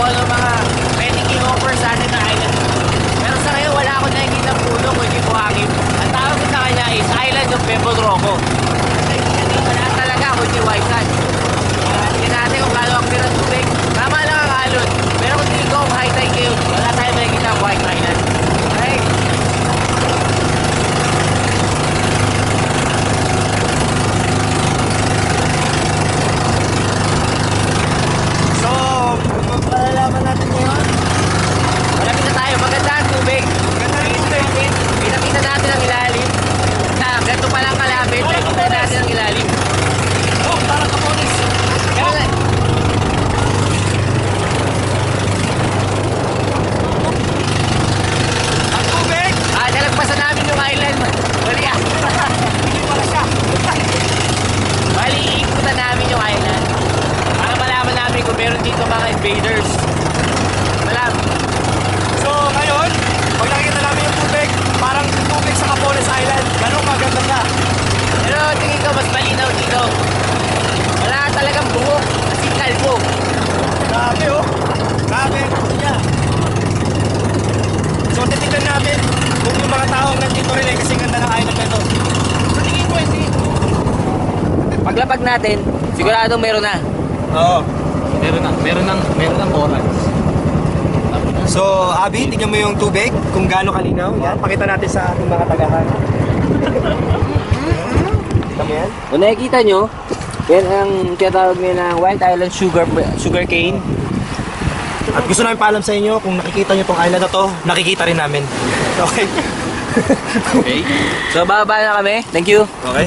ano mga pwedeng i-offer sa atin na island. Pero sa ngayon, wala akong nakikita puno kundi buhangin. Ang tawag ko sa kanya is Island of Bembol Roco. Kasi hindi wala talaga kundi white sand. Tingnan natin kung gano'n ang pirang tubig. Tama lang ang alon. Pero kung tingin ko kung high tide kayo, wala tayong nakikita ang white island. Okay? So, malalaman natin ngayon. Malapit na tayo. Maganda ang tubig. Pinakita natin ang ilalim. Ganito pa lang kalapit. Pinakita natin ang ilalim. Oh, parang kaponis. Ang tubig! Nalagpasan namin yung island. Bali hindi pala siya. Bali, iikutan namin yung island. Para malaman namin kung meron dito mga invaders. Malaman. So, ngayon, pag nakikita namin yung tubig, parang tubig sa Capones Island. Ganun maganda siya. Pero tingin ko mas malinaw dito. Wala talagang buhok. Kasi kalbo. Grabe oh. Grabe. Yeah. So, titignan namin kung yung mga taong nandito rin ay kasing ganda ng island na ito. So, tingin ko hindi. Paglapag natin, siguradong meron na. Oo. Meron ng oras. So, Abby, tingnan mo yung tubig kung gaano kalinaw. Yan, pakita natin sa ating mga tagahan. Kita mo yan? Kung nakikita nyo, yan ang tinatawag nyo ng White Island sugar cane. At gusto namin paalam sa inyo, kung nakikita nyo tong island na to, nakikita rin namin. Okay? Okay. So, bababa na kami. Thank you. Okay.